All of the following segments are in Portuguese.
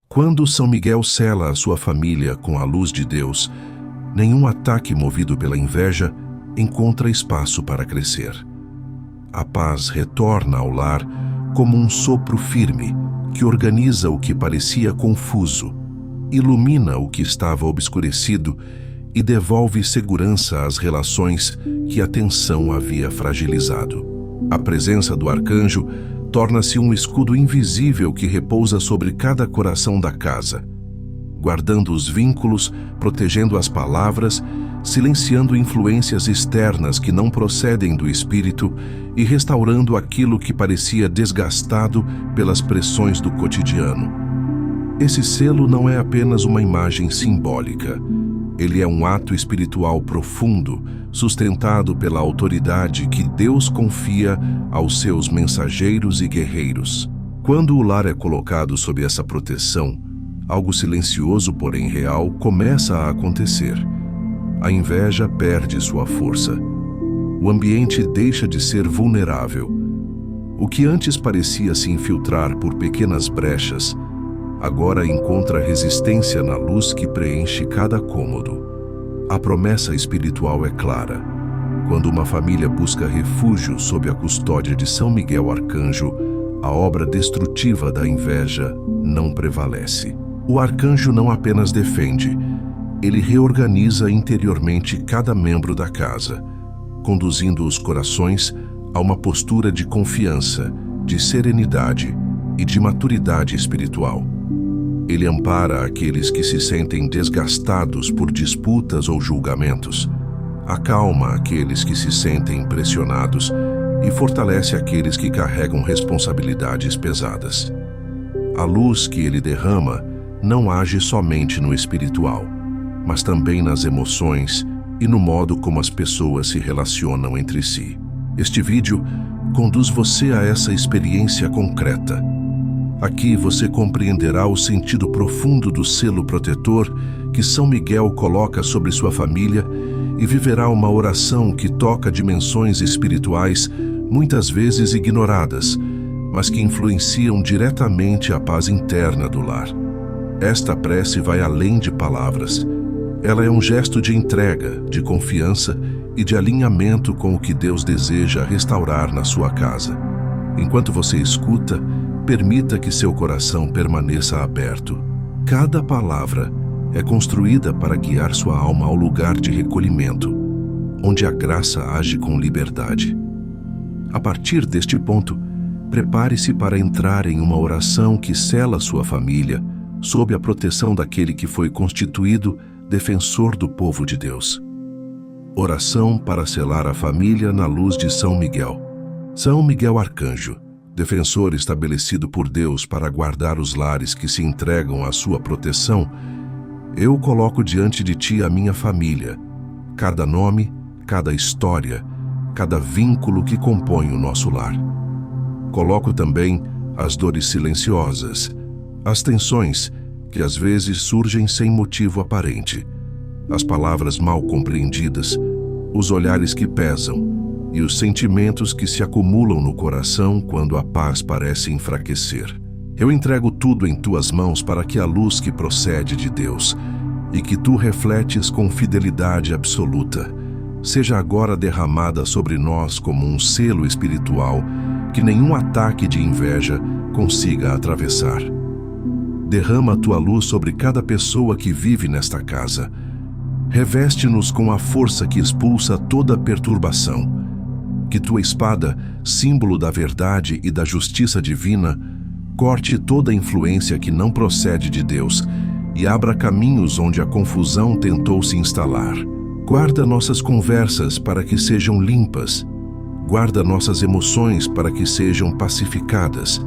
Quando São Miguel sela a sua família com a luz de Deus, nenhum ataque movido pela inveja encontra espaço para crescer. A paz retorna ao lar como um sopro firme que organiza o que parecia confuso, ilumina o que estava obscurecido e devolve segurança às relações que a tensão havia fragilizado. A presença do arcanjo torna-se um escudo invisível que repousa sobre cada coração da casa, guardando os vínculos, protegendo as palavras, silenciando influências externas que não procedem do espírito e restaurando aquilo que parecia desgastado pelas pressões do cotidiano. Esse selo não é apenas uma imagem simbólica. Ele é um ato espiritual profundo, sustentado pela autoridade que Deus confia aos seus mensageiros e guerreiros. Quando o lar é colocado sob essa proteção, algo silencioso, porém real, começa a acontecer. A inveja perde sua força. O ambiente deixa de ser vulnerável. O que antes parecia se infiltrar por pequenas brechas, agora encontra resistência na luz que preenche cada cômodo. A promessa espiritual é clara. Quando uma família busca refúgio sob a custódia de São Miguel Arcanjo, a obra destrutiva da inveja não prevalece. O arcanjo não apenas defende, ele reorganiza interiormente cada membro da casa, conduzindo os corações a uma postura de confiança, de serenidade e de maturidade espiritual. Ele ampara aqueles que se sentem desgastados por disputas ou julgamentos, acalma aqueles que se sentem pressionados e fortalece aqueles que carregam responsabilidades pesadas. A luz que ele derrama não age somente no espiritual, mas também nas emoções e no modo como as pessoas se relacionam entre si. Este vídeo conduz você a essa experiência concreta. Aqui você compreenderá o sentido profundo do selo protetor que São Miguel coloca sobre sua família e viverá uma oração que toca dimensões espirituais muitas vezes ignoradas, mas que influenciam diretamente a paz interna do lar. Esta prece vai além de palavras. Ela é um gesto de entrega, de confiança e de alinhamento com o que Deus deseja restaurar na sua casa. Enquanto você escuta, permita que seu coração permaneça aberto. Cada palavra é construída para guiar sua alma ao lugar de recolhimento, onde a graça age com liberdade. A partir deste ponto, prepare-se para entrar em uma oração que sela sua família sob a proteção daquele que foi constituído defensor do povo de Deus. Oração para selar a família na luz de São Miguel. São Miguel Arcanjo, defensor estabelecido por Deus para guardar os lares que se entregam à sua proteção, eu coloco diante de ti a minha família, cada nome, cada história, cada vínculo que compõe o nosso lar. Coloco também as dores silenciosas, as tensões que às vezes surgem sem motivo aparente, as palavras mal compreendidas, os olhares que pesam e os sentimentos que se acumulam no coração quando a paz parece enfraquecer. Eu entrego tudo em tuas mãos para que a luz que procede de Deus e que tu refletes com fidelidade absoluta seja agora derramada sobre nós como um selo espiritual que nenhum ataque de inveja consiga atravessar. Derrama a tua luz sobre cada pessoa que vive nesta casa. Reveste-nos com a força que expulsa toda perturbação. Que tua espada, símbolo da verdade e da justiça divina, corte toda influência que não procede de Deus e abra caminhos onde a confusão tentou se instalar. Guarda nossas conversas para que sejam limpas. Guarda nossas emoções para que sejam pacificadas.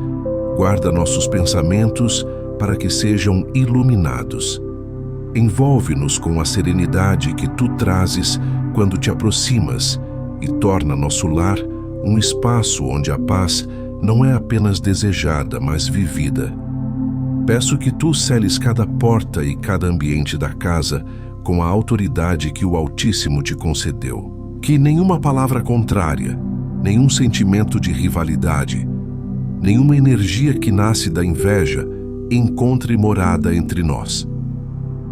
Guarda nossos pensamentos para que sejam iluminados. Envolve-nos com a serenidade que tu trazes quando te aproximas e torna nosso lar um espaço onde a paz não é apenas desejada, mas vivida. Peço que tu seles cada porta e cada ambiente da casa com a autoridade que o Altíssimo te concedeu. Que nenhuma palavra contrária, nenhum sentimento de rivalidade, nenhuma energia que nasce da inveja encontre morada entre nós.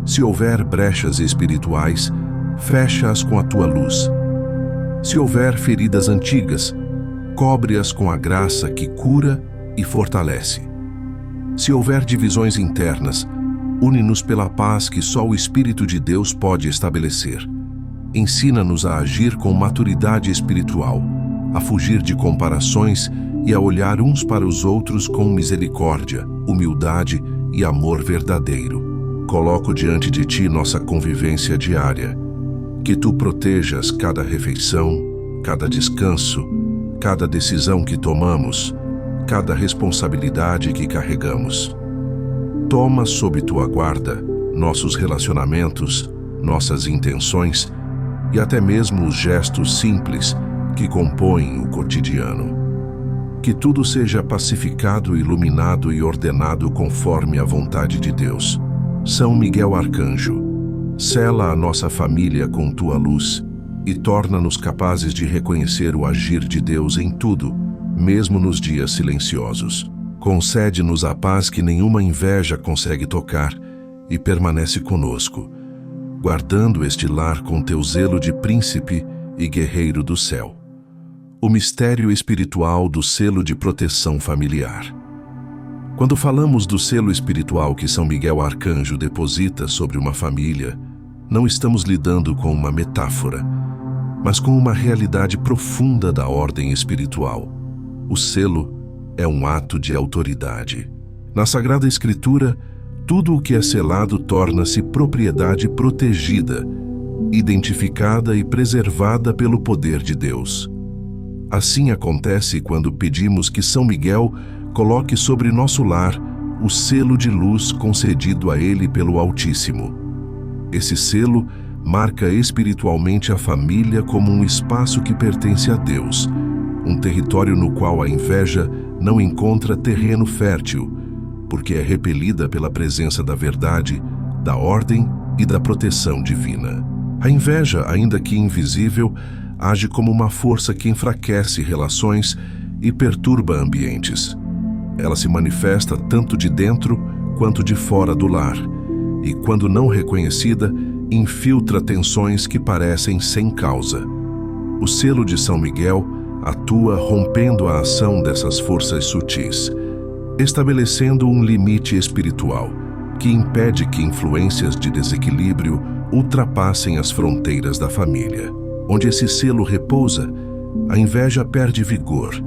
Se houver brechas espirituais, fecha-as com a tua luz. Se houver feridas antigas, cobre-as com a graça que cura e fortalece. Se houver divisões internas, une-nos pela paz que só o Espírito de Deus pode estabelecer. Ensina-nos a agir com maturidade espiritual, a fugir de comparações e a olhar uns para os outros com misericórdia, humildade e amor verdadeiro. Coloco diante de ti nossa convivência diária. Que tu protejas cada refeição, cada descanso, cada decisão que tomamos, cada responsabilidade que carregamos. Toma sob tua guarda nossos relacionamentos, nossas intenções e até mesmo os gestos simples que compõem o cotidiano. Que tudo seja pacificado, iluminado e ordenado conforme a vontade de Deus. São Miguel Arcanjo, sela a nossa família com tua luz e torna-nos capazes de reconhecer o agir de Deus em tudo, mesmo nos dias silenciosos. Concede-nos a paz que nenhuma inveja consegue tocar e permanece conosco, guardando este lar com teu zelo de príncipe e guerreiro do céu. O mistério espiritual do selo de proteção familiar. Quando falamos do selo espiritual que São Miguel Arcanjo deposita sobre uma família, não estamos lidando com uma metáfora, mas com uma realidade profunda da ordem espiritual. O selo é um ato de autoridade. Na Sagrada Escritura, tudo o que é selado torna-se propriedade protegida, identificada e preservada pelo poder de Deus. Assim acontece quando pedimos que São Miguel coloque sobre nosso lar o selo de luz concedido a ele pelo Altíssimo. Esse selo marca espiritualmente a família como um espaço que pertence a Deus, um território no qual a inveja não encontra terreno fértil, porque é repelida pela presença da verdade, da ordem e da proteção divina. A inveja, ainda que invisível, age como uma força que enfraquece relações e perturba ambientes. Ela se manifesta tanto de dentro quanto de fora do lar, e, quando não reconhecida, infiltra tensões que parecem sem causa. O selo de São Miguel atua rompendo a ação dessas forças sutis, estabelecendo um limite espiritual que impede que influências de desequilíbrio ultrapassem as fronteiras da família. Onde esse selo repousa, a inveja perde vigor,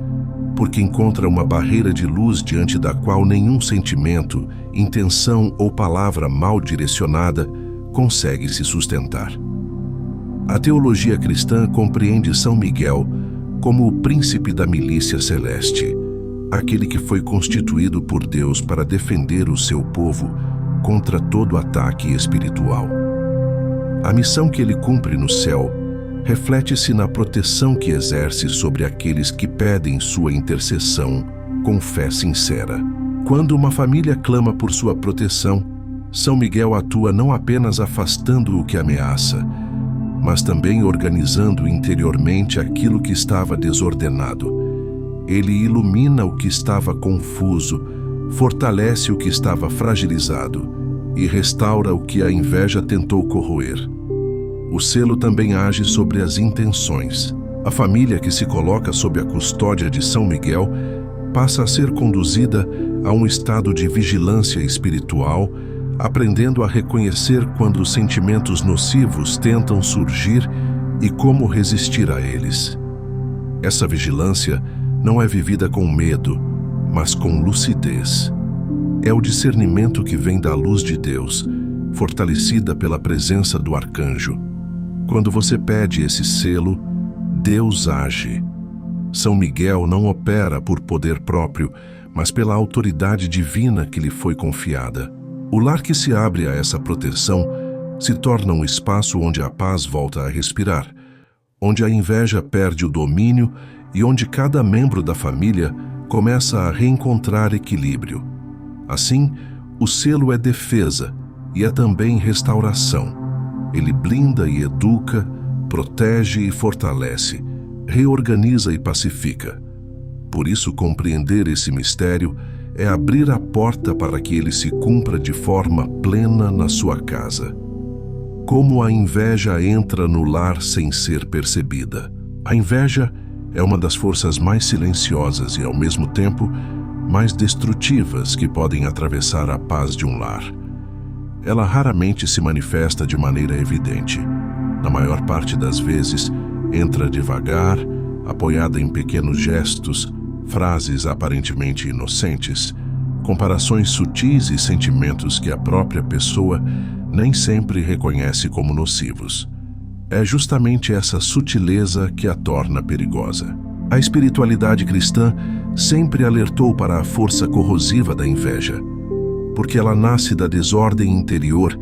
porque encontra uma barreira de luz diante da qual nenhum sentimento, intenção ou palavra mal direcionada consegue se sustentar. A teologia cristã compreende São Miguel como o príncipe da milícia celeste, aquele que foi constituído por Deus para defender o seu povo contra todo ataque espiritual. A missão que ele cumpre no céu reflete-se na proteção que exerce sobre aqueles que pedem sua intercessão com fé sincera. Quando uma família clama por sua proteção, São Miguel atua não apenas afastando o que ameaça, mas também organizando interiormente aquilo que estava desordenado. Ele ilumina o que estava confuso, fortalece o que estava fragilizado e restaura o que a inveja tentou corroer. O selo também age sobre as intenções. A família que se coloca sob a custódia de São Miguel passa a ser conduzida a um estado de vigilância espiritual, aprendendo a reconhecer quando os sentimentos nocivos tentam surgir e como resistir a eles. Essa vigilância não é vivida com medo, mas com lucidez. É o discernimento que vem da luz de Deus, fortalecida pela presença do arcanjo. Quando você pede esse selo, Deus age. São Miguel não opera por poder próprio, mas pela autoridade divina que lhe foi confiada. O lar que se abre a essa proteção se torna um espaço onde a paz volta a respirar, onde a inveja perde o domínio e onde cada membro da família começa a reencontrar equilíbrio. Assim, o selo é defesa e é também restauração. Ele blinda e educa, protege e fortalece, reorganiza e pacifica. Por isso, compreender esse mistério é abrir a porta para que ele se cumpra de forma plena na sua casa. Como a inveja entra no lar sem ser percebida. A inveja é uma das forças mais silenciosas e, ao mesmo tempo, mais destrutivas que podem atravessar a paz de um lar. Ela raramente se manifesta de maneira evidente. Na maior parte das vezes, entra devagar, apoiada em pequenos gestos, frases aparentemente inocentes, comparações sutis e sentimentos que a própria pessoa nem sempre reconhece como nocivos. É justamente essa sutileza que a torna perigosa. A espiritualidade cristã sempre alertou para a força corrosiva da inveja, porque ela nasce da desordem interior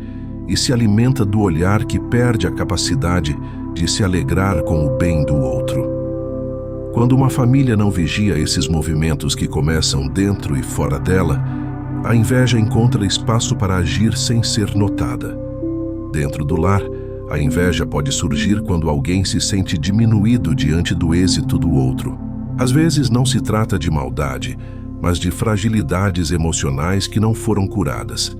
e se alimenta do olhar que perde a capacidade de se alegrar com o bem do outro. Quando uma família não vigia esses movimentos que começam dentro e fora dela, a inveja encontra espaço para agir sem ser notada. Dentro do lar, a inveja pode surgir quando alguém se sente diminuído diante do êxito do outro. Às vezes não se trata de maldade, mas de fragilidades emocionais que não foram curadas.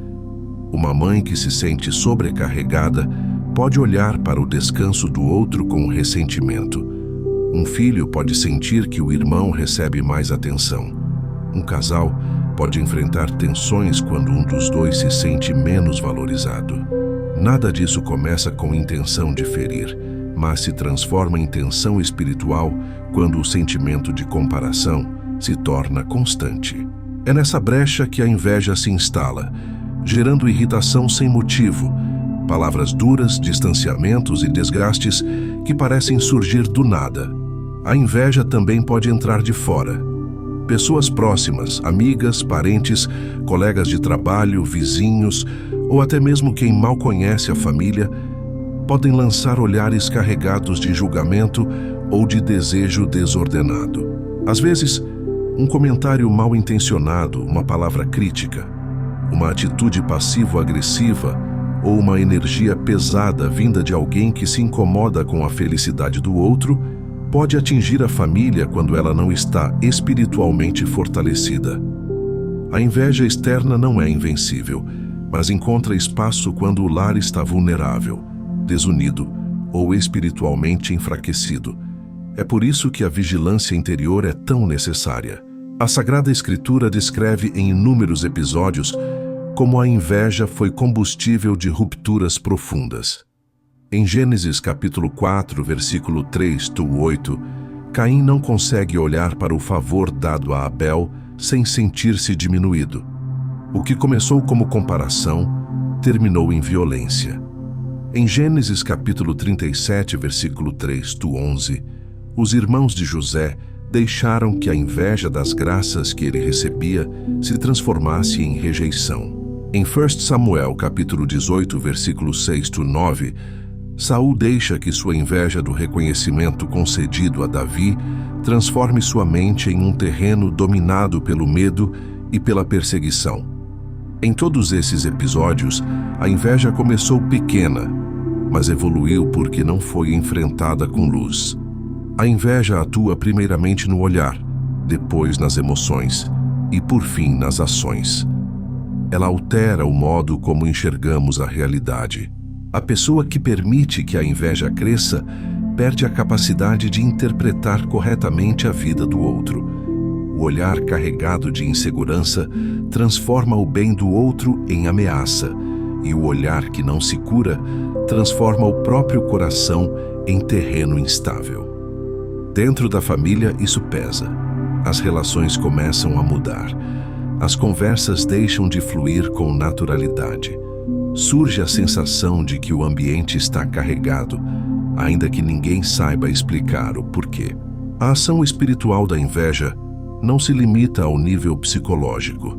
Uma mãe que se sente sobrecarregada pode olhar para o descanso do outro com ressentimento. Um filho pode sentir que o irmão recebe mais atenção. Um casal pode enfrentar tensões quando um dos dois se sente menos valorizado. Nada disso começa com intenção de ferir, mas se transforma em tensão espiritual quando o sentimento de comparação se torna constante. É nessa brecha que a inveja se instala, gerando irritação sem motivo, palavras duras, distanciamentos e desgastes que parecem surgir do nada. A inveja também pode entrar de fora. Pessoas próximas, amigas, parentes, colegas de trabalho, vizinhos ou até mesmo quem mal conhece a família podem lançar olhares carregados de julgamento ou de desejo desordenado. Às vezes, um comentário mal intencionado, uma palavra crítica, uma atitude passivo-agressiva ou uma energia pesada vinda de alguém que se incomoda com a felicidade do outro pode atingir a família quando ela não está espiritualmente fortalecida. A inveja externa não é invencível, mas encontra espaço quando o lar está vulnerável, desunido ou espiritualmente enfraquecido. É por isso que a vigilância interior é tão necessária. A Sagrada Escritura descreve em inúmeros episódios como a inveja foi combustível de rupturas profundas. Em Gênesis capítulo 4, versículo 3-8, Caim não consegue olhar para o favor dado a Abel sem sentir-se diminuído. O que começou como comparação, terminou em violência. Em Gênesis capítulo 37, versículo 3-11, os irmãos de José deixaram que a inveja das graças que ele recebia se transformasse em rejeição. Em 1 Samuel capítulo 18, versículo 6-9, Saul deixa que sua inveja do reconhecimento concedido a Davi transforme sua mente em um terreno dominado pelo medo e pela perseguição. Em todos esses episódios, a inveja começou pequena, mas evoluiu porque não foi enfrentada com luz. A inveja atua primeiramente no olhar, depois nas emoções e, por fim, nas ações. Ela altera o modo como enxergamos a realidade. A pessoa que permite que a inveja cresça perde a capacidade de interpretar corretamente a vida do outro. O olhar carregado de insegurança transforma o bem do outro em ameaça, e o olhar que não se cura transforma o próprio coração em terreno instável. Dentro da família, isso pesa. As relações começam a mudar. As conversas deixam de fluir com naturalidade. Surge a sensação de que o ambiente está carregado, ainda que ninguém saiba explicar o porquê. A ação espiritual da inveja não se limita ao nível psicológico.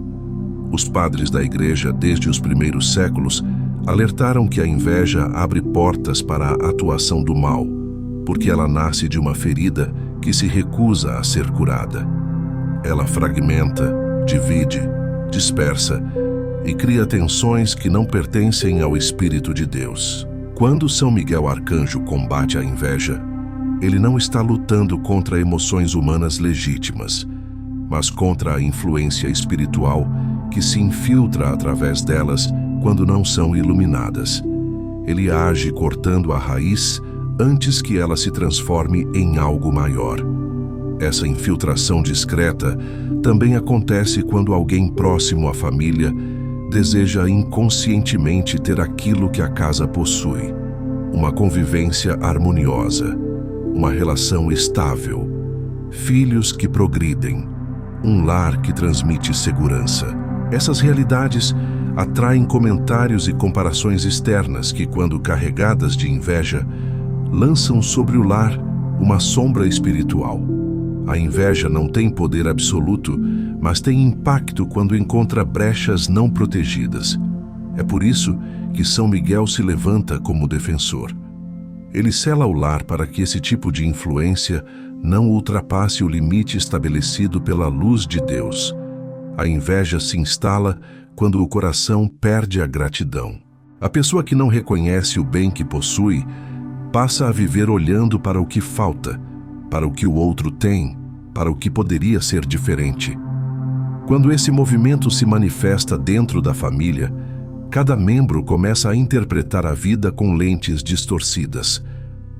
Os padres da Igreja, desde os primeiros séculos, alertaram que a inveja abre portas para a atuação do mal, porque ela nasce de uma ferida que se recusa a ser curada. Ela fragmenta, divide, dispersa e cria tensões que não pertencem ao Espírito de Deus. Quando São Miguel Arcanjo combate a inveja, ele não está lutando contra emoções humanas legítimas, mas contra a influência espiritual que se infiltra através delas quando não são iluminadas. Ele age cortando a raiz antes que ela se transforme em algo maior. Essa infiltração discreta também acontece quando alguém próximo à família deseja inconscientemente ter aquilo que a casa possui: uma convivência harmoniosa, uma relação estável, filhos que progridem, um lar que transmite segurança. Essas realidades atraem comentários e comparações externas que, quando carregadas de inveja, lançam sobre o lar uma sombra espiritual. A inveja não tem poder absoluto, mas tem impacto quando encontra brechas não protegidas. É por isso que São Miguel se levanta como defensor. Ele sela o lar para que esse tipo de influência não ultrapasse o limite estabelecido pela luz de Deus. A inveja se instala quando o coração perde a gratidão. A pessoa que não reconhece o bem que possui passa a viver olhando para o que falta, para o que o outro tem, para o que poderia ser diferente. Quando esse movimento se manifesta dentro da família, cada membro começa a interpretar a vida com lentes distorcidas.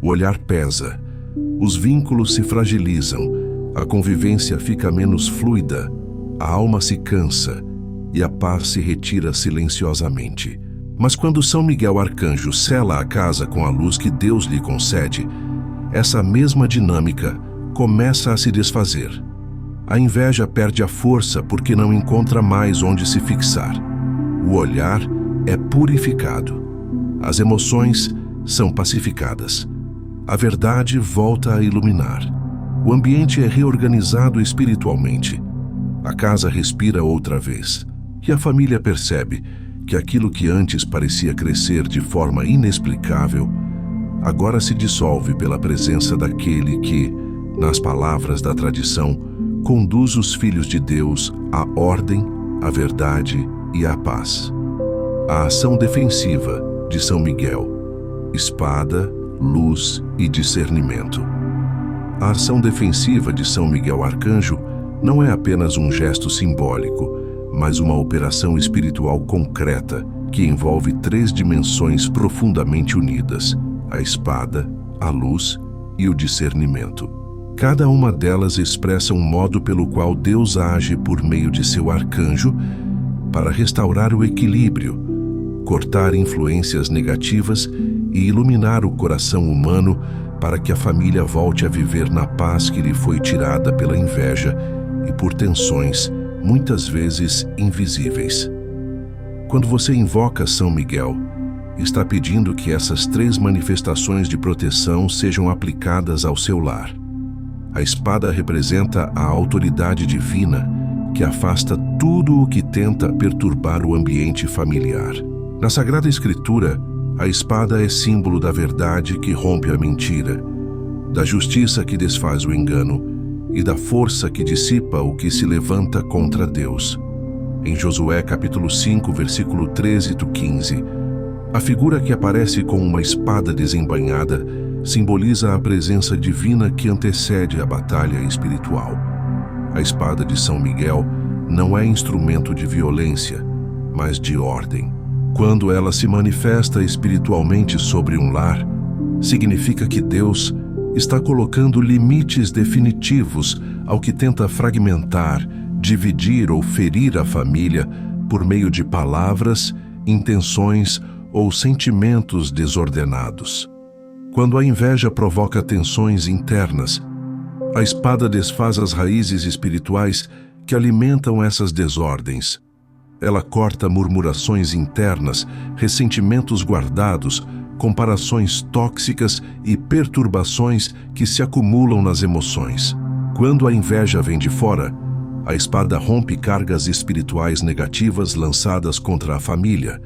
O olhar pesa, os vínculos se fragilizam, a convivência fica menos fluida, a alma se cansa e a paz se retira silenciosamente. Mas quando São Miguel Arcanjo sela a casa com a luz que Deus lhe concede, essa mesma dinâmica começa a se desfazer. A inveja perde a força porque não encontra mais onde se fixar. O olhar é purificado. As emoções são pacificadas. A verdade volta a iluminar. O ambiente é reorganizado espiritualmente. A casa respira outra vez. E a família percebe que aquilo que antes parecia crescer de forma inexplicável, agora se dissolve pela presença daquele que, nas palavras da tradição, conduz os filhos de Deus à ordem, à verdade e à paz. A ação defensiva de São Miguel: espada, luz e discernimento. A ação defensiva de São Miguel Arcanjo não é apenas um gesto simbólico, mas uma operação espiritual concreta que envolve 3 dimensões profundamente unidas: a espada, a luz e o discernimento. Cada uma delas expressa um modo pelo qual Deus age por meio de seu arcanjo para restaurar o equilíbrio, cortar influências negativas e iluminar o coração humano para que a família volte a viver na paz que lhe foi tirada pela inveja e por tensões, muitas vezes invisíveis. Quando você invoca São Miguel, está pedindo que essas 3 manifestações de proteção sejam aplicadas ao seu lar. A espada representa a autoridade divina que afasta tudo o que tenta perturbar o ambiente familiar. Na Sagrada Escritura, a espada é símbolo da verdade que rompe a mentira, da justiça que desfaz o engano e da força que dissipa o que se levanta contra Deus. Em Josué capítulo 5, versículo 13-15, a figura que aparece com uma espada desembainhada simboliza a presença divina que antecede a batalha espiritual. A espada de São Miguel não é instrumento de violência, mas de ordem. Quando ela se manifesta espiritualmente sobre um lar, significa que Deus está colocando limites definitivos ao que tenta fragmentar, dividir ou ferir a família por meio de palavras, intenções ou sentimentos desordenados. Quando a inveja provoca tensões internas, a espada desfaz as raízes espirituais que alimentam essas desordens. Ela corta murmurações internas, ressentimentos guardados, comparações tóxicas e perturbações que se acumulam nas emoções. Quando a inveja vem de fora, a espada rompe cargas espirituais negativas lançadas contra a família,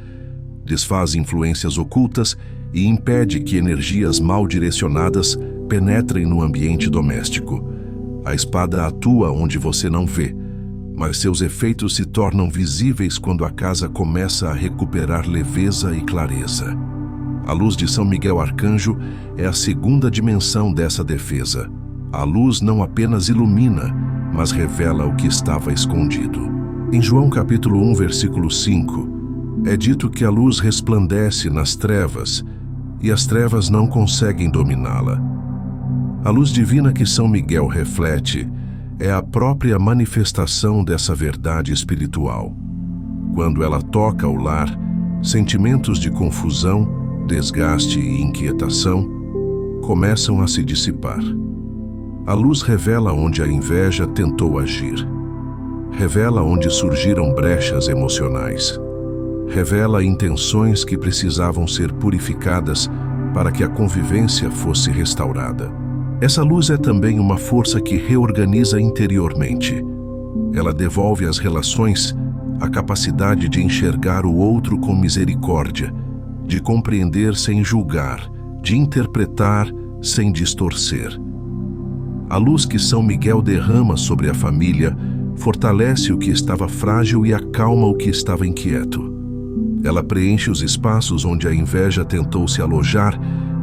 desfaz influências ocultas e impede que energias mal direcionadas penetrem no ambiente doméstico. A espada atua onde você não vê, mas seus efeitos se tornam visíveis quando a casa começa a recuperar leveza e clareza. A luz de São Miguel Arcanjo é a segunda dimensão dessa defesa. A luz não apenas ilumina, mas revela o que estava escondido. Em João capítulo 1, versículo 5, é dito que a luz resplandece nas trevas e as trevas não conseguem dominá-la. A luz divina que São Miguel reflete é a própria manifestação dessa verdade espiritual. Quando ela toca o lar, sentimentos de confusão, desgaste e inquietação começam a se dissipar. A luz revela onde a inveja tentou agir. Revela onde surgiram brechas emocionais. Revela intenções que precisavam ser purificadas para que a convivência fosse restaurada. Essa luz é também uma força que reorganiza interiormente. Ela devolve às relações a capacidade de enxergar o outro com misericórdia, de compreender sem julgar, de interpretar sem distorcer. A luz que São Miguel derrama sobre a família fortalece o que estava frágil e acalma o que estava inquieto. Ela preenche os espaços onde a inveja tentou se alojar,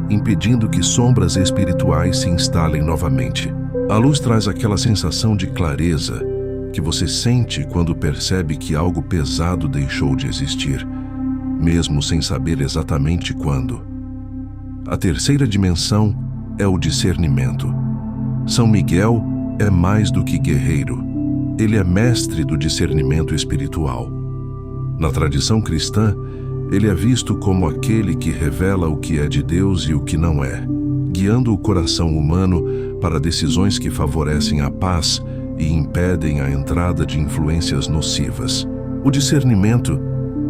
impedindo que sombras espirituais se instalem novamente. A luz traz aquela sensação de clareza que você sente quando percebe que algo pesado deixou de existir, mesmo sem saber exatamente quando. A terceira dimensão é o discernimento. São Miguel é mais do que guerreiro. Ele é mestre do discernimento espiritual. Na tradição cristã, ele é visto como aquele que revela o que é de Deus e o que não é, guiando o coração humano para decisões que favorecem a paz e impedem a entrada de influências nocivas. O discernimento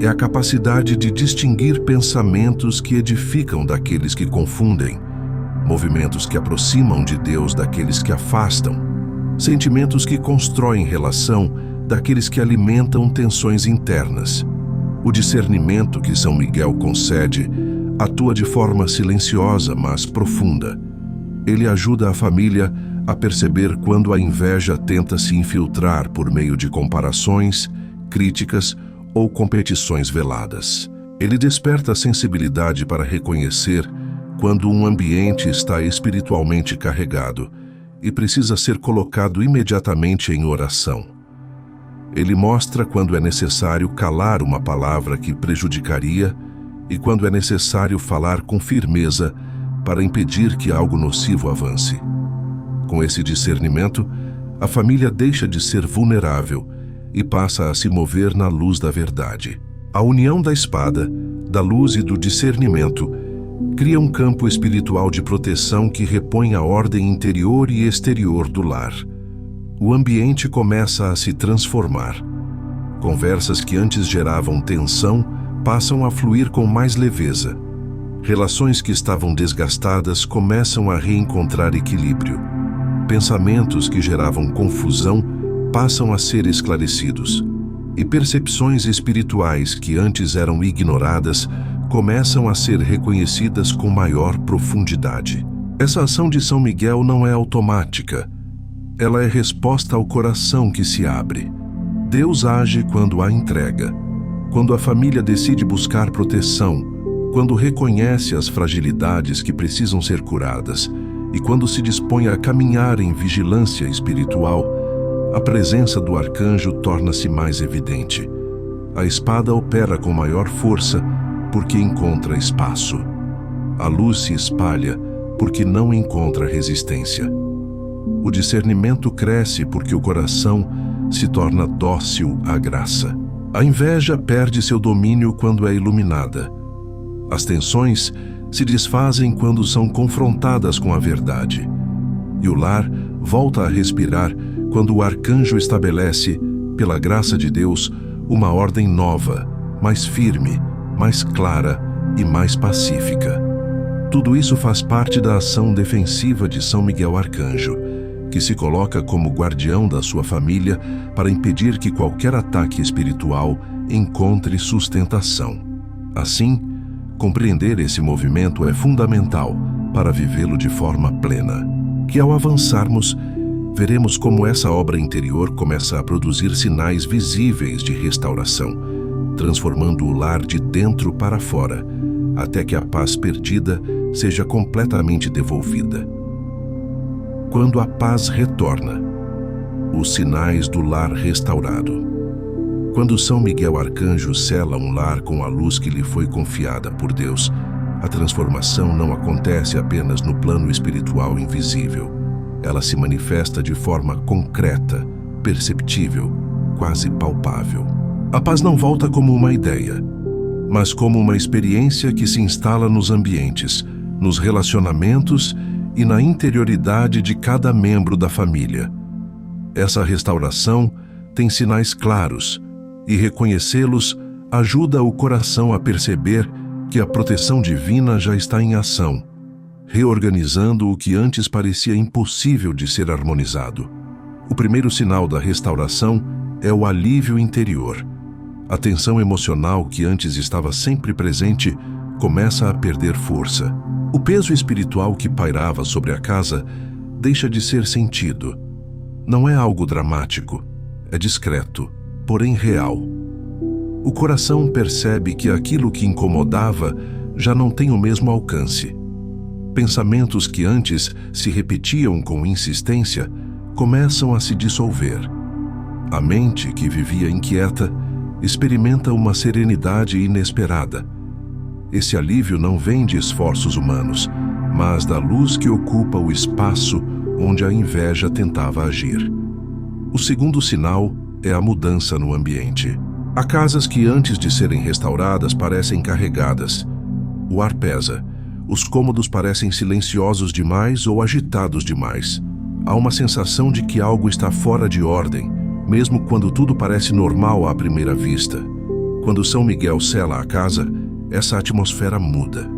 é a capacidade de distinguir pensamentos que edificam daqueles que confundem, movimentos que aproximam de Deus daqueles que afastam, sentimentos que constroem relação daqueles que alimentam tensões internas. O discernimento que São Miguel concede atua de forma silenciosa, mas profunda. Ele ajuda a família a perceber quando a inveja tenta se infiltrar por meio de comparações, críticas ou competições veladas. Ele desperta a sensibilidade para reconhecer quando um ambiente está espiritualmente carregado e precisa ser colocado imediatamente em oração. Ele mostra quando é necessário calar uma palavra que prejudicaria e quando é necessário falar com firmeza para impedir que algo nocivo avance. Com esse discernimento, a família deixa de ser vulnerável e passa a se mover na luz da verdade. A união da espada, da luz e do discernimento cria um campo espiritual de proteção que repõe a ordem interior e exterior do lar. O ambiente começa a se transformar. Conversas que antes geravam tensão passam a fluir com mais leveza. Relações que estavam desgastadas começam a reencontrar equilíbrio. Pensamentos que geravam confusão passam a ser esclarecidos. E percepções espirituais que antes eram ignoradas começam a ser reconhecidas com maior profundidade. Essa ação de São Miguel não é automática. Ela é resposta ao coração que se abre. Deus age quando há entrega, quando a família decide buscar proteção, quando reconhece as fragilidades que precisam ser curadas e quando se dispõe a caminhar em vigilância espiritual, a presença do arcanjo torna-se mais evidente. A espada opera com maior força porque encontra espaço. A luz se espalha porque não encontra resistência. O discernimento cresce porque o coração se torna dócil à graça. A inveja perde seu domínio quando é iluminada. As tensões se desfazem quando são confrontadas com a verdade. E o lar volta a respirar quando o arcanjo estabelece, pela graça de Deus, uma ordem nova, mais firme, mais clara e mais pacífica. Tudo isso faz parte da ação defensiva de São Miguel Arcanjo, que se coloca como guardião da sua família para impedir que qualquer ataque espiritual encontre sustentação. Assim, compreender esse movimento é fundamental para vivê-lo de forma plena. Que ao avançarmos, veremos como essa obra interior começa a produzir sinais visíveis de restauração, transformando o lar de dentro para fora, até que a paz perdida seja completamente devolvida. Quando a paz retorna, os sinais do lar restaurado. Quando São Miguel Arcanjo sela um lar com a luz que lhe foi confiada por Deus, a transformação não acontece apenas no plano espiritual invisível. Ela se manifesta de forma concreta, perceptível, quase palpável. A paz não volta como uma ideia, mas como uma experiência que se instala nos ambientes, nos relacionamentos e na interioridade de cada membro da família. Essa restauração tem sinais claros, e reconhecê-los ajuda o coração a perceber que a proteção divina já está em ação, reorganizando o que antes parecia impossível de ser harmonizado. O primeiro sinal da restauração é o alívio interior. A tensão emocional que antes estava sempre presente começa a perder força. O peso espiritual que pairava sobre a casa deixa de ser sentido. Não é algo dramático, é discreto, porém real. O coração percebe que aquilo que incomodava já não tem o mesmo alcance. Pensamentos que antes se repetiam com insistência começam a se dissolver. A mente, que vivia inquieta, experimenta uma serenidade inesperada. Esse alívio não vem de esforços humanos, mas da luz que ocupa o espaço onde a inveja tentava agir. O segundo sinal é a mudança no ambiente. Há casas que antes de serem restauradas parecem carregadas. O ar pesa. Os cômodos parecem silenciosos demais ou agitados demais. Há uma sensação de que algo está fora de ordem, mesmo quando tudo parece normal à primeira vista. Quando São Miguel sela a casa, essa atmosfera muda.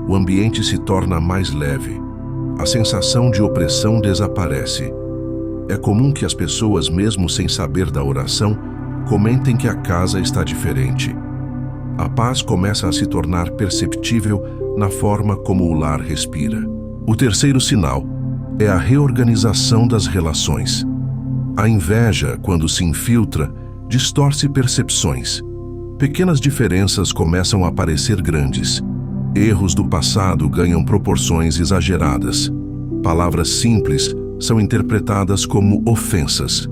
O ambiente se torna mais leve. A sensação de opressão desaparece. É comum que as pessoas, mesmo sem saber da oração, comentem que a casa está diferente. A paz começa a se tornar perceptível na forma como o lar respira. O terceiro sinal é a reorganização das relações. A inveja, quando se infiltra, distorce percepções. Pequenas diferenças começam a parecer grandes. Erros do passado ganham proporções exageradas. Palavras simples são interpretadas como ofensas.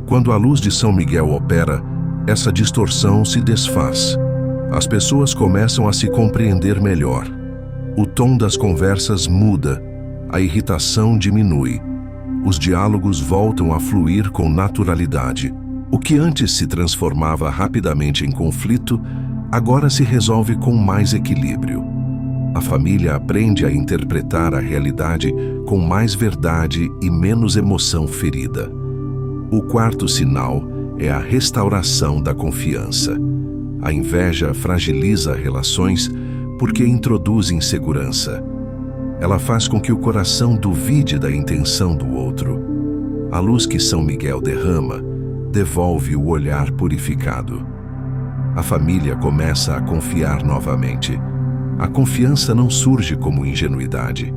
Quando a luz de São Miguel opera, essa distorção se desfaz. As pessoas começam a se compreender melhor. O tom das conversas muda, a irritação diminui. Os diálogos voltam a fluir com naturalidade. O que antes se transformava rapidamente em conflito, agora se resolve com mais equilíbrio. A família aprende a interpretar a realidade com mais verdade e menos emoção ferida. O quarto sinal é a restauração da confiança. A inveja fragiliza relações porque introduz insegurança. Ela faz com que o coração duvide da intenção do outro. A luz que São Miguel derrama devolve o olhar purificado. A família começa a confiar novamente. A confiança não surge como ingenuidade,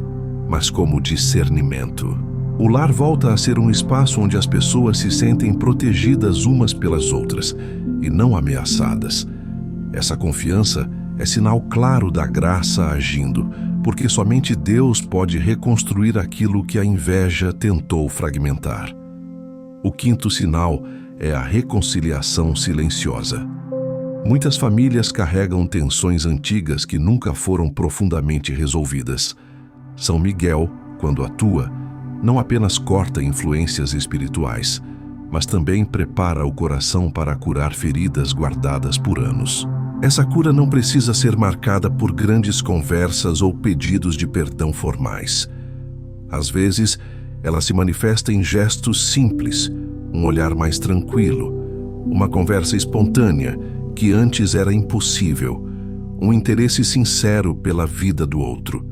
mas como discernimento. O lar volta a ser um espaço onde as pessoas se sentem protegidas umas pelas outras e não ameaçadas. Essa confiança é sinal claro da graça agindo, porque somente Deus pode reconstruir aquilo que a inveja tentou fragmentar. O quinto sinal é a reconciliação silenciosa. Muitas famílias carregam tensões antigas que nunca foram profundamente resolvidas. São Miguel, quando atua, não apenas corta influências espirituais, mas também prepara o coração para curar feridas guardadas por anos. Essa cura não precisa ser marcada por grandes conversas ou pedidos de perdão formais. Às vezes, ela se manifesta em gestos simples, um olhar mais tranquilo, uma conversa espontânea que antes era impossível, um interesse sincero pela vida do outro.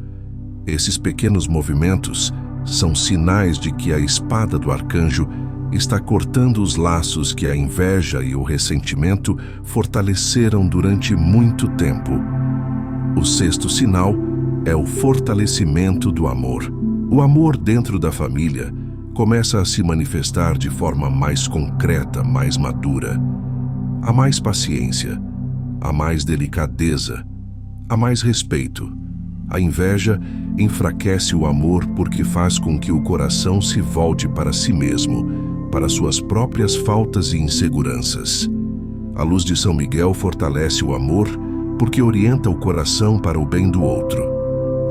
Esses pequenos movimentos são sinais de que a espada do arcanjo está cortando os laços que a inveja e o ressentimento fortaleceram durante muito tempo. O sexto sinal é o fortalecimento do amor. O amor dentro da família começa a se manifestar de forma mais concreta, mais madura. Há mais paciência, há mais delicadeza, há mais respeito. A inveja enfraquece o amor porque faz com que o coração se volte para si mesmo, para suas próprias faltas e inseguranças. A luz de São Miguel fortalece o amor porque orienta o coração para o bem do outro.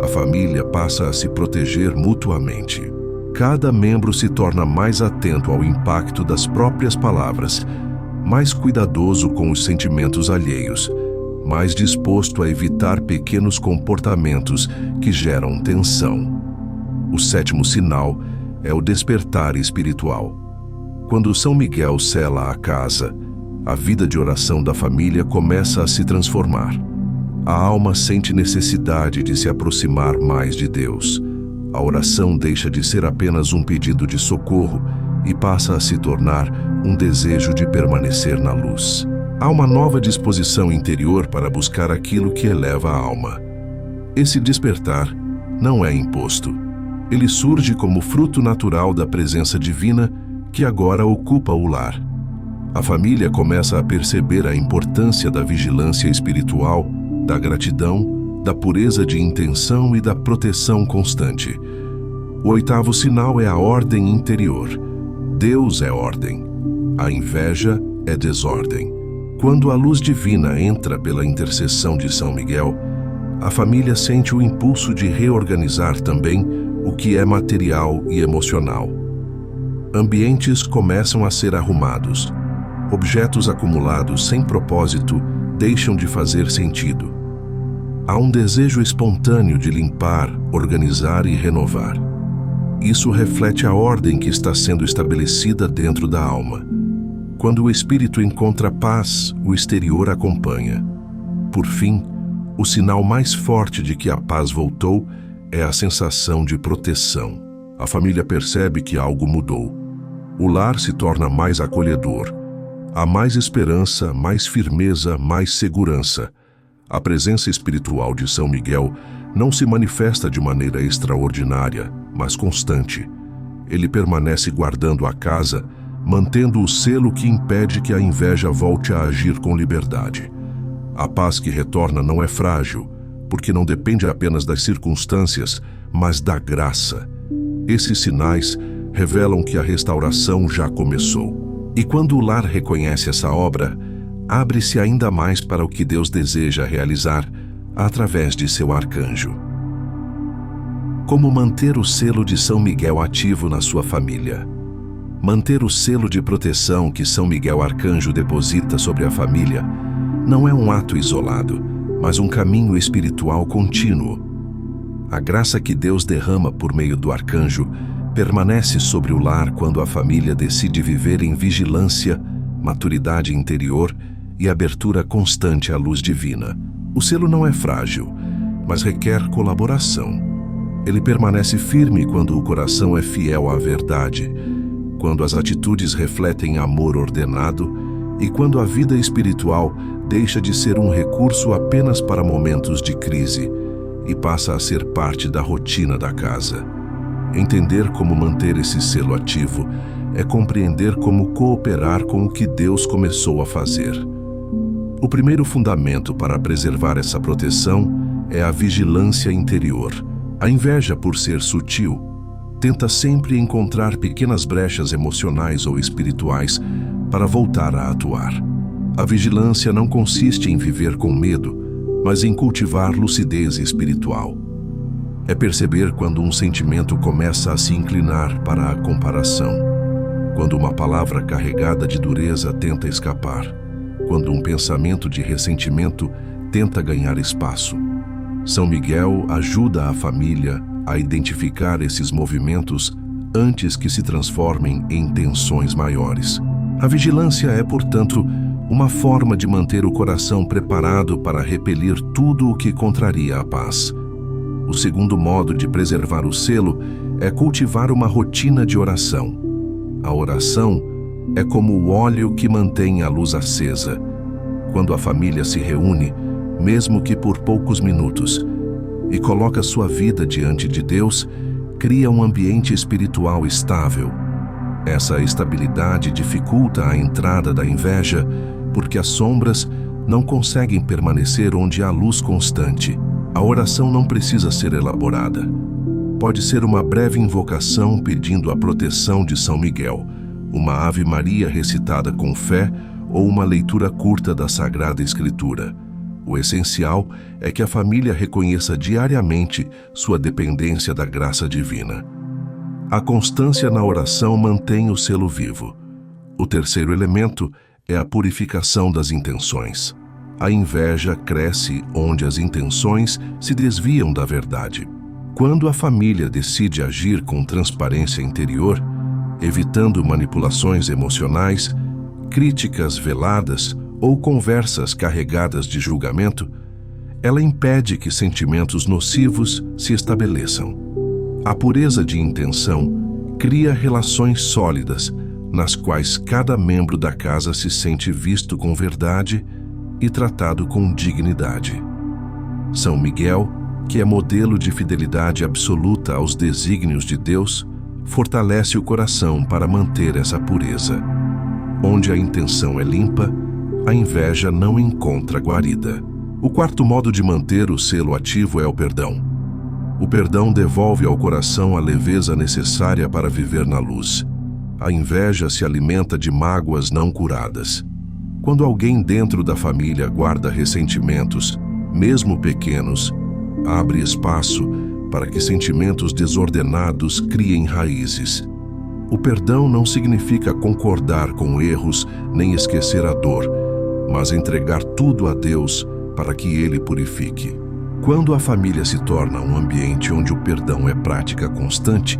A família passa a se proteger mutuamente. Cada membro se torna mais atento ao impacto das próprias palavras, mais cuidadoso com os sentimentos alheios, mais disposto a evitar pequenos comportamentos que geram tensão. O sétimo sinal é o despertar espiritual. Quando São Miguel sela a casa, a vida de oração da família começa a se transformar. A alma sente necessidade de se aproximar mais de Deus. A oração deixa de ser apenas um pedido de socorro e passa a se tornar um desejo de permanecer na luz. Há uma nova disposição interior para buscar aquilo que eleva a alma. Esse despertar não é imposto. Ele surge como fruto natural da presença divina que agora ocupa o lar. A família começa a perceber a importância da vigilância espiritual, da gratidão, da pureza de intenção e da proteção constante. O oitavo sinal é a ordem interior. Deus é ordem. A inveja é desordem. Quando a luz divina entra pela intercessão de São Miguel, a família sente o impulso de reorganizar também o que é material e emocional. Ambientes começam a ser arrumados. Objetos acumulados sem propósito deixam de fazer sentido. Há um desejo espontâneo de limpar, organizar e renovar. Isso reflete a ordem que está sendo estabelecida dentro da alma. Quando o espírito encontra paz, o exterior acompanha. Por fim, o sinal mais forte de que a paz voltou é a sensação de proteção. A família percebe que algo mudou. O lar se torna mais acolhedor. Há mais esperança, mais firmeza, mais segurança. A presença espiritual de São Miguel não se manifesta de maneira extraordinária, mas constante. Ele permanece guardando a casa, mantendo o selo que impede que a inveja volte a agir com liberdade. A paz que retorna não é frágil, porque não depende apenas das circunstâncias, mas da graça. Esses sinais revelam que a restauração já começou. E quando o lar reconhece essa obra, abre-se ainda mais para o que Deus deseja realizar através de seu arcanjo. Como manter o selo de São Miguel ativo na sua família? Manter o selo de proteção que São Miguel Arcanjo deposita sobre a família não é um ato isolado, mas um caminho espiritual contínuo. A graça que Deus derrama por meio do arcanjo permanece sobre o lar quando a família decide viver em vigilância, maturidade interior e abertura constante à luz divina. O selo não é frágil, mas requer colaboração. Ele permanece firme quando o coração é fiel à verdade, quando as atitudes refletem amor ordenado e quando a vida espiritual deixa de ser um recurso apenas para momentos de crise e passa a ser parte da rotina da casa. Entender como manter esse selo ativo é compreender como cooperar com o que Deus começou a fazer. O primeiro fundamento para preservar essa proteção é a vigilância interior. A inveja, por ser sutil, tenta sempre encontrar pequenas brechas emocionais ou espirituais para voltar a atuar. A vigilância não consiste em viver com medo, mas em cultivar lucidez espiritual. É perceber quando um sentimento começa a se inclinar para a comparação, quando uma palavra carregada de dureza tenta escapar, quando um pensamento de ressentimento tenta ganhar espaço. São Miguel ajuda a família a identificar esses movimentos antes que se transformem em tensões maiores. A vigilância é, portanto, uma forma de manter o coração preparado para repelir tudo o que contraria a paz. O segundo modo de preservar o selo é cultivar uma rotina de oração. A oração é como o óleo que mantém a luz acesa. Quando a família se reúne, mesmo que por poucos minutos, e coloca sua vida diante de Deus, cria um ambiente espiritual estável. Essa estabilidade dificulta a entrada da inveja, porque as sombras não conseguem permanecer onde há luz constante. A oração não precisa ser elaborada. Pode ser uma breve invocação pedindo a proteção de São Miguel, uma Ave Maria recitada com fé ou uma leitura curta da Sagrada Escritura. O essencial é que a família reconheça diariamente sua dependência da graça divina. A constância na oração mantém o selo vivo. O terceiro elemento é a purificação das intenções. A inveja cresce onde as intenções se desviam da verdade. Quando a família decide agir com transparência interior, evitando manipulações emocionais, críticas veladas ou conversas carregadas de julgamento, ela impede que sentimentos nocivos se estabeleçam. A pureza de intenção cria relações sólidas, nas quais cada membro da casa se sente visto com verdade e tratado com dignidade. São Miguel, que é modelo de fidelidade absoluta aos desígnios de Deus, fortalece o coração para manter essa pureza. Onde a intenção é limpa, a inveja não encontra guarida. O quarto modo de manter o selo ativo é o perdão. O perdão devolve ao coração a leveza necessária para viver na luz. A inveja se alimenta de mágoas não curadas. Quando alguém dentro da família guarda ressentimentos, mesmo pequenos, abre espaço para que sentimentos desordenados criem raízes. O perdão não significa concordar com erros nem esquecer a dor, mas entregar tudo a Deus para que Ele purifique. Quando a família se torna um ambiente onde o perdão é prática constante,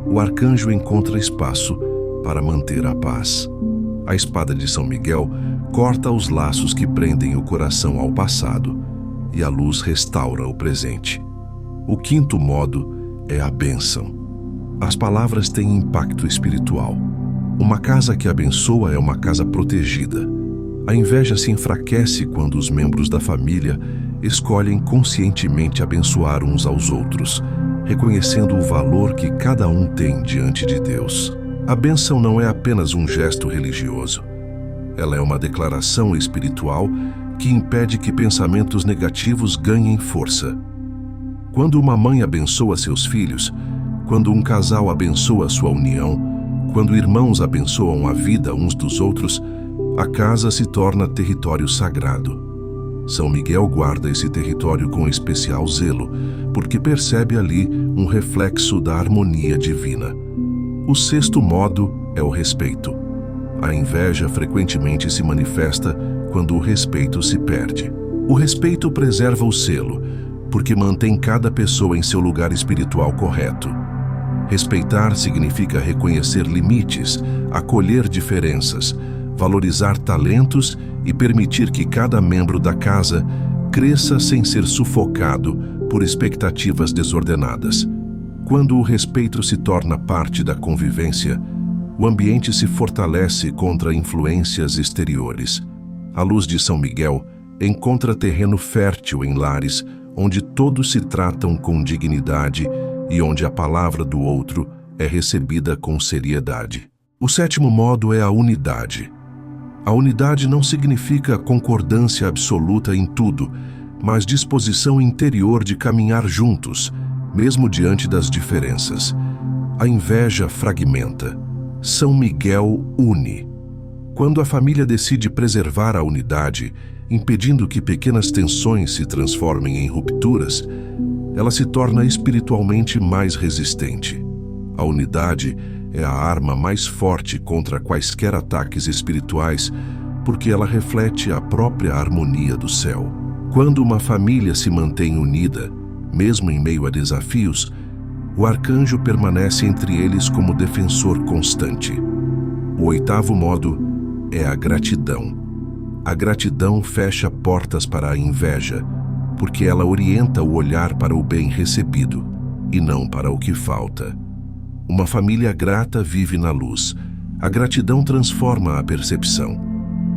o arcanjo encontra espaço para manter a paz. A espada de São Miguel corta os laços que prendem o coração ao passado e a luz restaura o presente. O quinto modo é a bênção. As palavras têm impacto espiritual. Uma casa que abençoa é uma casa protegida. A inveja se enfraquece quando os membros da família escolhem conscientemente abençoar uns aos outros, reconhecendo o valor que cada um tem diante de Deus. A bênção não é apenas um gesto religioso. Ela é uma declaração espiritual que impede que pensamentos negativos ganhem força. Quando uma mãe abençoa seus filhos, quando um casal abençoa sua união, quando irmãos abençoam a vida uns dos outros, a casa se torna território sagrado. São Miguel guarda esse território com especial zelo, porque percebe ali um reflexo da harmonia divina. O sexto modo é o respeito. A inveja frequentemente se manifesta quando o respeito se perde. O respeito preserva o selo, porque mantém cada pessoa em seu lugar espiritual correto. Respeitar significa reconhecer limites, acolher diferenças, valorizar talentos e permitir que cada membro da casa cresça sem ser sufocado por expectativas desordenadas. Quando o respeito se torna parte da convivência, o ambiente se fortalece contra influências exteriores. A luz de São Miguel encontra terreno fértil em lares onde todos se tratam com dignidade e onde a palavra do outro é recebida com seriedade. O sétimo modo é a unidade. A unidade não significa concordância absoluta em tudo, mas disposição interior de caminhar juntos, mesmo diante das diferenças. A inveja fragmenta. São Miguel une. Quando a família decide preservar a unidade, impedindo que pequenas tensões se transformem em rupturas, ela se torna espiritualmente mais resistente. A unidade é a arma mais forte contra quaisquer ataques espirituais, porque ela reflete a própria harmonia do céu. Quando uma família se mantém unida, mesmo em meio a desafios, o arcanjo permanece entre eles como defensor constante. O oitavo modo é a gratidão. A gratidão fecha portas para a inveja, porque ela orienta o olhar para o bem recebido e não para o que falta. Uma família grata vive na luz. A gratidão transforma a percepção.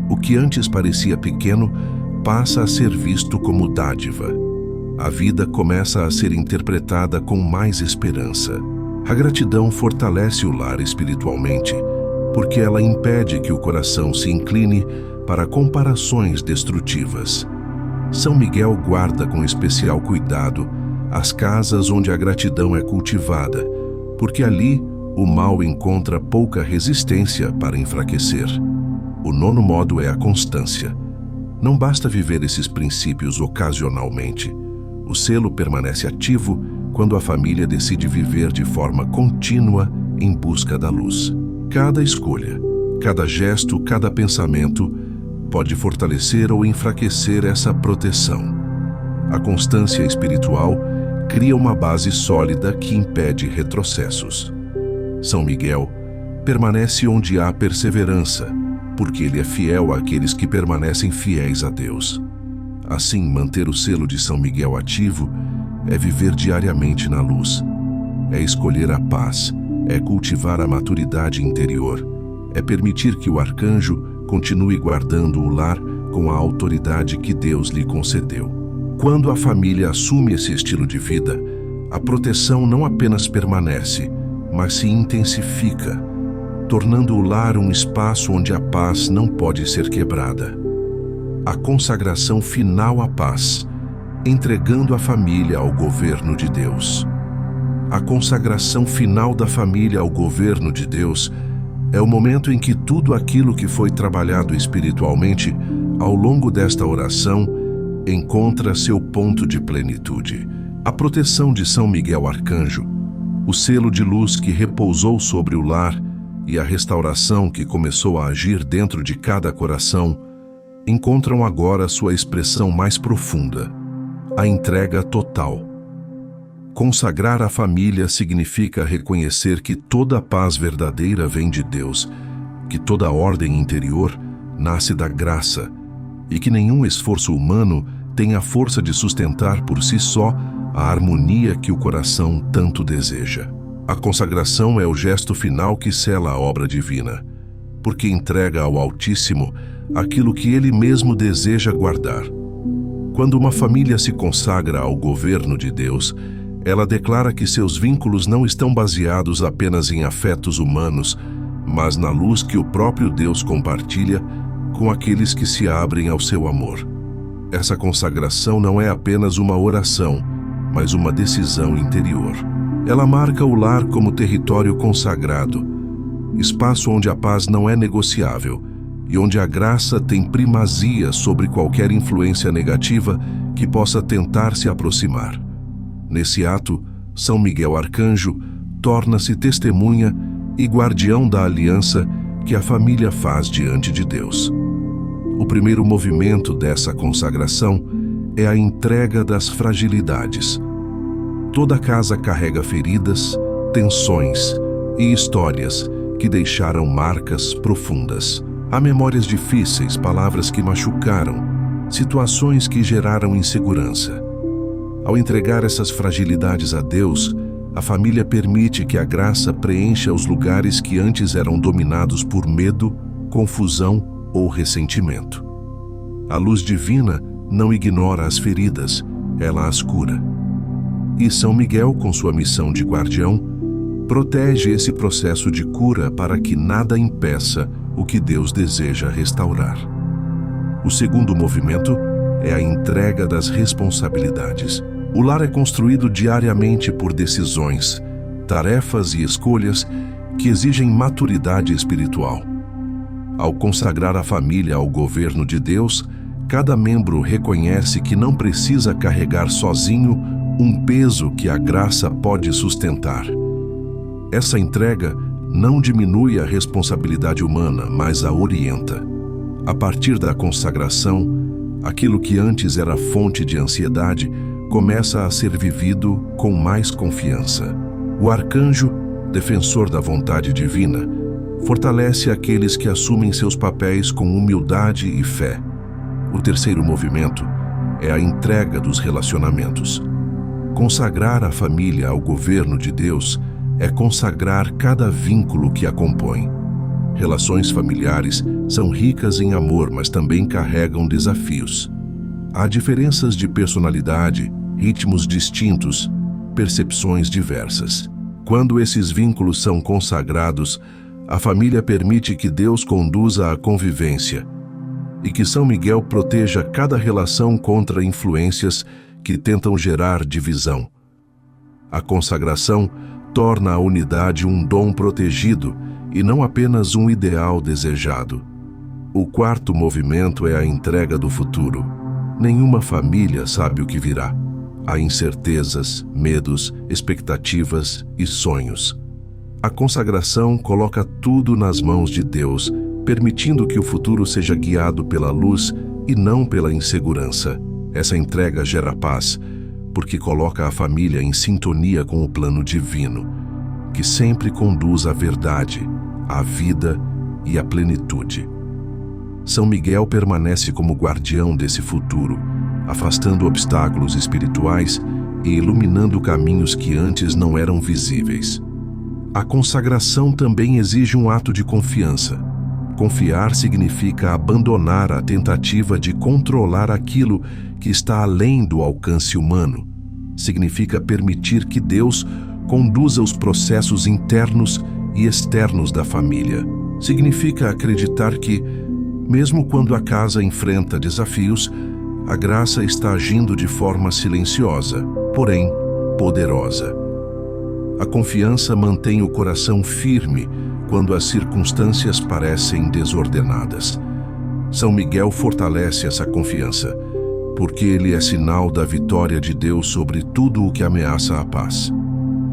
O que antes parecia pequeno passa a ser visto como dádiva. A vida começa a ser interpretada com mais esperança. A gratidão fortalece o lar espiritualmente, porque ela impede que o coração se incline para comparações destrutivas. São Miguel guarda com especial cuidado as casas onde a gratidão é cultivada, porque ali o mal encontra pouca resistência para enfraquecer. O nono modo é a constância. Não basta viver esses princípios ocasionalmente. O selo permanece ativo quando a família decide viver de forma contínua em busca da luz. Cada escolha, cada gesto, cada pensamento pode fortalecer ou enfraquecer essa proteção. A constância espiritual cria uma base sólida que impede retrocessos. São Miguel permanece onde há perseverança, porque ele é fiel àqueles que permanecem fiéis a Deus. Assim, manter o selo de São Miguel ativo é viver diariamente na luz, é escolher a paz, é cultivar a maturidade interior, é permitir que o arcanjo continue guardando o lar com a autoridade que Deus lhe concedeu. Quando a família assume esse estilo de vida, a proteção não apenas permanece, mas se intensifica, tornando o lar um espaço onde a paz não pode ser quebrada. A consagração final à paz, entregando a família ao governo de Deus. A consagração final da família ao governo de Deus é o momento em que tudo aquilo que foi trabalhado espiritualmente ao longo desta oração encontra seu ponto de plenitude. A proteção de São Miguel Arcanjo, o selo de luz que repousou sobre o lar e a restauração que começou a agir dentro de cada coração encontram agora sua expressão mais profunda, a entrega total. Consagrar a família significa reconhecer que toda a paz verdadeira vem de Deus, que toda a ordem interior nasce da graça e que nenhum esforço humano tem a força de sustentar por si só a harmonia que o coração tanto deseja. A consagração é o gesto final que sela a obra divina, porque entrega ao Altíssimo aquilo que Ele mesmo deseja guardar. Quando uma família se consagra ao governo de Deus, ela declara que seus vínculos não estão baseados apenas em afetos humanos, mas na luz que o próprio Deus compartilha com aqueles que se abrem ao seu amor. Essa consagração não é apenas uma oração, mas uma decisão interior. Ela marca o lar como território consagrado, espaço onde a paz não é negociável e onde a graça tem primazia sobre qualquer influência negativa que possa tentar se aproximar. Nesse ato, São Miguel Arcanjo torna-se testemunha e guardião da aliança que a família faz diante de Deus. O primeiro movimento dessa consagração é a entrega das fragilidades. Toda casa carrega feridas, tensões e histórias que deixaram marcas profundas. Há memórias difíceis, palavras que machucaram, situações que geraram insegurança. Ao entregar essas fragilidades a Deus, a família permite que a graça preencha os lugares que antes eram dominados por medo, confusão ou ressentimento. A luz divina não ignora as feridas, ela as cura. E São Miguel, com sua missão de guardião, protege esse processo de cura para que nada impeça o que Deus deseja restaurar. O segundo movimento é a entrega das responsabilidades. O lar é construído diariamente por decisões, tarefas e escolhas que exigem maturidade espiritual. Ao consagrar a família ao governo de Deus, cada membro reconhece que não precisa carregar sozinho um peso que a graça pode sustentar. Essa entrega não diminui a responsabilidade humana, mas a orienta. A partir da consagração, aquilo que antes era fonte de ansiedade começa a ser vivido com mais confiança. O arcanjo, defensor da vontade divina, fortalece aqueles que assumem seus papéis com humildade e fé. O terceiro movimento é a entrega dos relacionamentos. Consagrar a família ao governo de Deus é consagrar cada vínculo que a compõe. Relações familiares são ricas em amor, mas também carregam desafios. Há diferenças de personalidade, ritmos distintos, percepções diversas. Quando esses vínculos são consagrados, a família permite que Deus conduza a convivência e que São Miguel proteja cada relação contra influências que tentam gerar divisão. A consagração torna a unidade um dom protegido e não apenas um ideal desejado. O quarto movimento é a entrega do futuro. Nenhuma família sabe o que virá. Há incertezas, medos, expectativas e sonhos. A consagração coloca tudo nas mãos de Deus, permitindo que o futuro seja guiado pela luz e não pela insegurança. Essa entrega gera paz, porque coloca a família em sintonia com o plano divino, que sempre conduz à verdade, à vida e à plenitude. São Miguel permanece como guardião desse futuro, afastando obstáculos espirituais e iluminando caminhos que antes não eram visíveis. A consagração também exige um ato de confiança. Confiar significa abandonar a tentativa de controlar aquilo que está além do alcance humano. Significa permitir que Deus conduza os processos internos e externos da família. Significa acreditar que, mesmo quando a casa enfrenta desafios, a graça está agindo de forma silenciosa, porém poderosa. A confiança mantém o coração firme quando as circunstâncias parecem desordenadas. São Miguel fortalece essa confiança, porque ele é sinal da vitória de Deus sobre tudo o que ameaça a paz.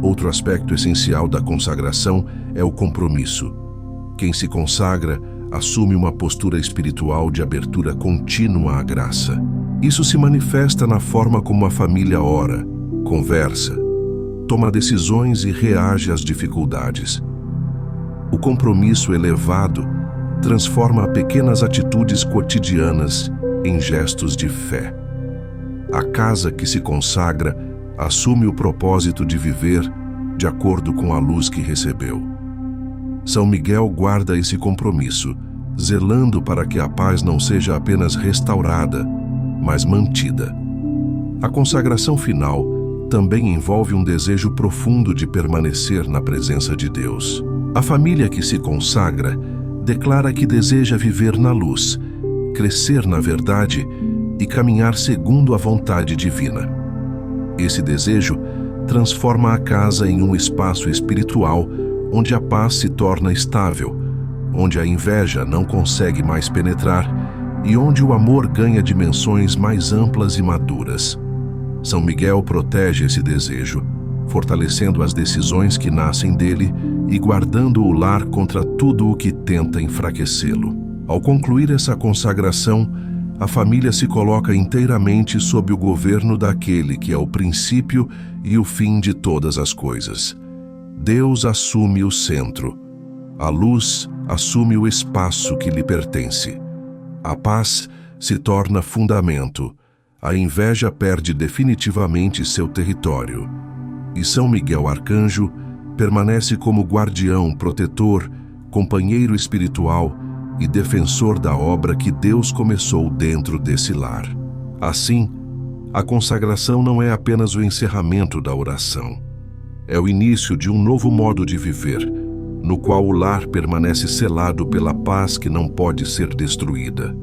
Outro aspecto essencial da consagração é o compromisso. Quem se consagra assume uma postura espiritual de abertura contínua à graça. Isso se manifesta na forma como a família ora, conversa, toma decisões e reage às dificuldades. O compromisso elevado transforma pequenas atitudes cotidianas em gestos de fé. A casa que se consagra assume o propósito de viver de acordo com a luz que recebeu. São Miguel guarda esse compromisso, zelando para que a paz não seja apenas restaurada, mas mantida. A consagração final também envolve um desejo profundo de permanecer na presença de Deus. A família que se consagra declara que deseja viver na luz, crescer na verdade e caminhar segundo a vontade divina. Esse desejo transforma a casa em um espaço espiritual onde a paz se torna estável, onde a inveja não consegue mais penetrar e onde o amor ganha dimensões mais amplas e maduras. São Miguel protege esse desejo, fortalecendo as decisões que nascem dele e guardando o lar contra tudo o que tenta enfraquecê-lo. Ao concluir essa consagração, a família se coloca inteiramente sob o governo daquele que é o princípio e o fim de todas as coisas. Deus assume o centro. A luz assume o espaço que lhe pertence. A paz se torna fundamento. A inveja perde definitivamente seu território. E São Miguel Arcanjo permanece como guardião, protetor, companheiro espiritual e defensor da obra que Deus começou dentro desse lar. Assim, a consagração não é apenas o encerramento da oração. É o início de um novo modo de viver, no qual o lar permanece selado pela paz que não pode ser destruída.